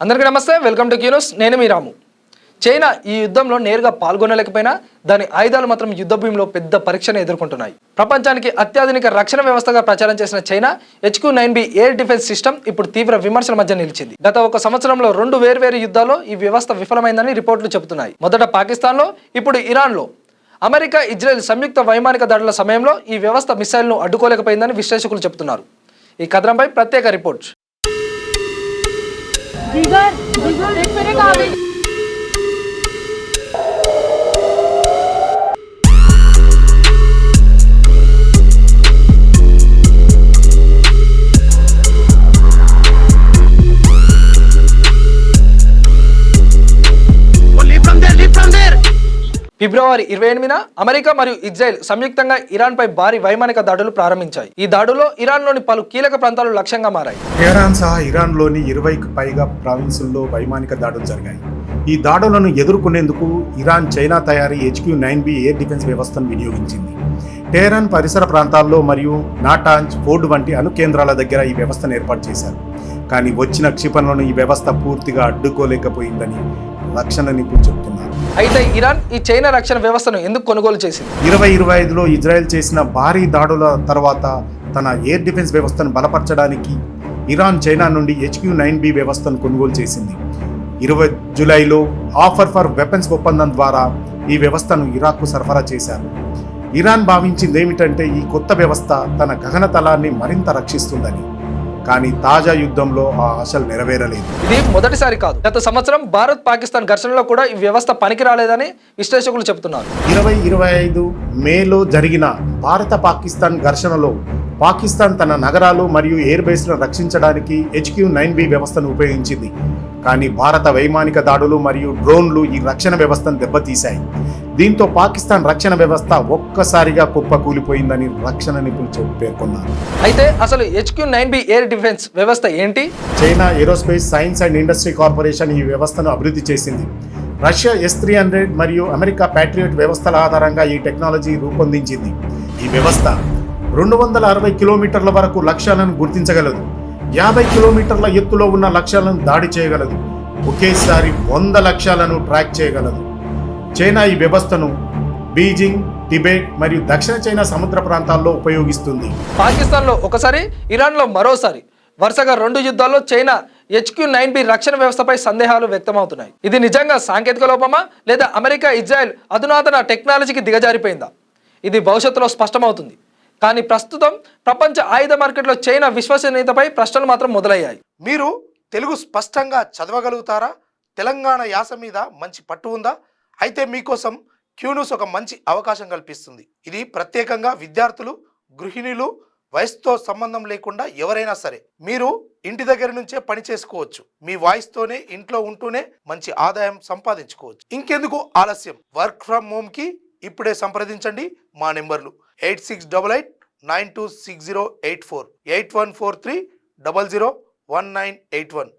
అందరికీ నమస్తే, welcome to Q News. నేను మీ రాము. చైనా ఈ యుద్ధంలో నేరుగా పాల్గొనలేకపోయినా దాని ఆయుధాలు మాత్రం యుద్ధ భూమిలో పెద్ద పరీక్షను ఎదుర్కొంటున్నాయి. ప్రపంచానికి అత్యాధునిక రక్షణ వ్యవస్థగా ప్రచారం చేసిన China HQ-9B air defence system ఇప్పుడు తీవ్ర విమర్శల మధ్య నిలిచింది. గత ఒక సంవత్సరంలో 2 వేర్వేరు యుద్ధాల్లో ఈ వ్యవస్థ విఫలమైందని రిపోర్టులు చెబుతున్నాయి. మొదట పాకిస్తాన్లో, ఇప్పుడు ఇరాన్లో అమెరికా, ఇజ్రాయెల్ సంయుక్త వైమానిక దాడుల సమయంలో ఈ వ్యవస్థ మిసైల్ను అడ్డుకోలేకపోయిందని విశ్లేషకులు చెబుతున్నారు. ఈ కథనంపై ప్రత్యేక రిపోర్ట్. ఫిబ్రవరి 28న అమెరికా మరియు ఇజ్రాయెల్ సంయుక్తంగా ఇరాన్పై భారీ వైమానిక దాడులు ప్రారంభించాయి. ఈ దాడుల్లో ఇరాన్లోని పలు కీలక ప్రాంతాలు లక్ష్యంగా మారాయి. టెహరాన్ సహా ఇరాన్లోని 20కి పైగా ప్రావిన్సుల్లో వైమానిక దాడులు జరిగాయి. ఈ దాడులను ఎదుర్కొనేందుకు ఇరాన్ చైనా తయారీ HQ-9B ఎయిర్ డిఫెన్స్ వ్యవస్థను వినియోగించింది. టెహరాన్ పరిసర ప్రాంతాల్లో మరియు నాటాంజ్, ఫోర్డ్ వంటి అణు కేంద్రాల దగ్గర ఈ వ్యవస్థను ఏర్పాటు చేశారు. కానీ వచ్చిన క్షిపణులను ఈ వ్యవస్థ పూర్తిగా అడ్డుకోలేకపోయిందని రక్షణ నిపుణులు చెబుతున్నారు. అయితే ఇరాన్ ఈ చైనా రక్షణ వ్యవస్థను ఎందుకు కొనుగోలు చేసింది? 2025లో ఇజ్రాయెల్ చేసిన భారీ దాడుల తర్వాత తన ఎయిర్ డిఫెన్స్ వ్యవస్థను బలపరచడానికి ఇరాన్ చైనా నుండి HQ-9B వ్యవస్థను కొనుగోలు చేసింది. 20 జూలైలో ఆఫర్ ఫర్ వెపన్స్ ఒప్పందం ద్వారా ఈ వ్యవస్థను ఇరాక్కు సరఫరా చేశారు. ఇరాన్ భావించింది ఏమిటంటే ఈ కొత్త వ్యవస్థ తన గగనతలాన్ని మరింత రక్షిస్తుందని. కానీ తాజా యుద్ధంలో ఆ ఆశలు నెరవేరలేదు. ఇది మొదటిసారి కాదు. గత సంవత్సరం భారత్ పాకిస్తాన్ ఘర్షణలో కూడా ఈ వ్యవస్థ పనికి రాలేదని విశ్లేషకులు చెబుతున్నారు. 2025 మేలో జరిగిన భారత పాకిస్తాన్ ఘర్షణలో పాకిస్తాన్ తన నగరాలు మరియు ఎయిర్ బేస్లను రక్షించడానికి HQ-9B వ్యవస్థను ఉపయోగించింది. కానీ భారత వైమానిక దాడులు మరియు డ్రోన్లు ఈ రక్షణ వ్యవస్థను దెబ్బతీశాయి. దీంతో పాకిస్తాన్ రక్షణ వ్యవస్థ ఒక్కసారిగా కుప్పకూలిపోయిందని రక్షణ నిపుణులు పేర్కొన్నారు. అయితే అసలు HQ-9B ఎయిర్ డిఫెన్స్ వ్యవస్థ ఏంటి? China aerospace science and industry corporation ఈ వ్యవస్థను అభివృద్ధి చేసింది. రష్యా S-300 మరియు అమెరికా ప్యాట్రియాట్ వ్యవస్థల ఆధారంగా ఈ టెక్నాలజీ రూపొందించింది. ఈ వ్యవస్థ 260 కిలోమీటర్ల వరకు లక్ష్యాలను గుర్తించగలదు. 50 కిలోమీటర్ల ఎత్తులో ఉన్న లక్ష్యాలను దాడి చేయగలదు. ఒకేసారి 100 లక్ష్యాలను ట్రాక్ చేయగలదు. చైనా ఈ వ్యవస్థను బీజింగ్, టిబెట్ మరియు దక్షిణ చైనా సముద్ర ప్రాంతాల్లో ఉపయోగిస్తుంది. పాకిస్తాన్లో ఒకసారి, ఇరాన్లో మరోసారి వరుసగా 2 యుద్ధాల్లో చైనా HQ-9B రక్షణ వ్యవస్థపై సందేహాలు వ్యక్తమవుతున్నాయి. ఇది నిజంగా సాంకేతిక లోపమా, లేదా అమెరికా, ఇజ్రాయెల్ అధునాతన టెక్నాలజీకి దిగజారిపోయిందా? ఇది భవిష్యత్తులో స్పష్టమవుతుంది. కానీ ప్రస్తుతం ప్రపంచ ఆయుధ మార్కెట్లో చైనా విశ్వసనీయతపై ప్రశ్నలు మాత్రం మొదలయ్యాయి. మీరు తెలుగు స్పష్టంగా చదవగలుగుతారా? తెలంగాణ యాస మీద మంచి పట్టు ఉందా? అయితే మీకోసం క్యూన్యూస్ ఒక మంచి అవకాశం కల్పిస్తుంది. ఇది ప్రత్యేకంగా విద్యార్థులు, గృహిణులు, వయసుతో సంబంధం లేకుండా ఎవరైనా సరే మీరు ఇంటి దగ్గర నుంచే పని చేసుకోవచ్చు. మీ వాయిస్తోనే ఇంట్లో ఉంటూనే మంచి ఆదాయం సంపాదించుకోవచ్చు. ఇంకెందుకు ఆలస్యం? వర్క్ ఫ్రమ్ హోమ్ కి ఇప్పుడే సంప్రదించండి. మా నెంబర్లు 8688926084, 8143001981.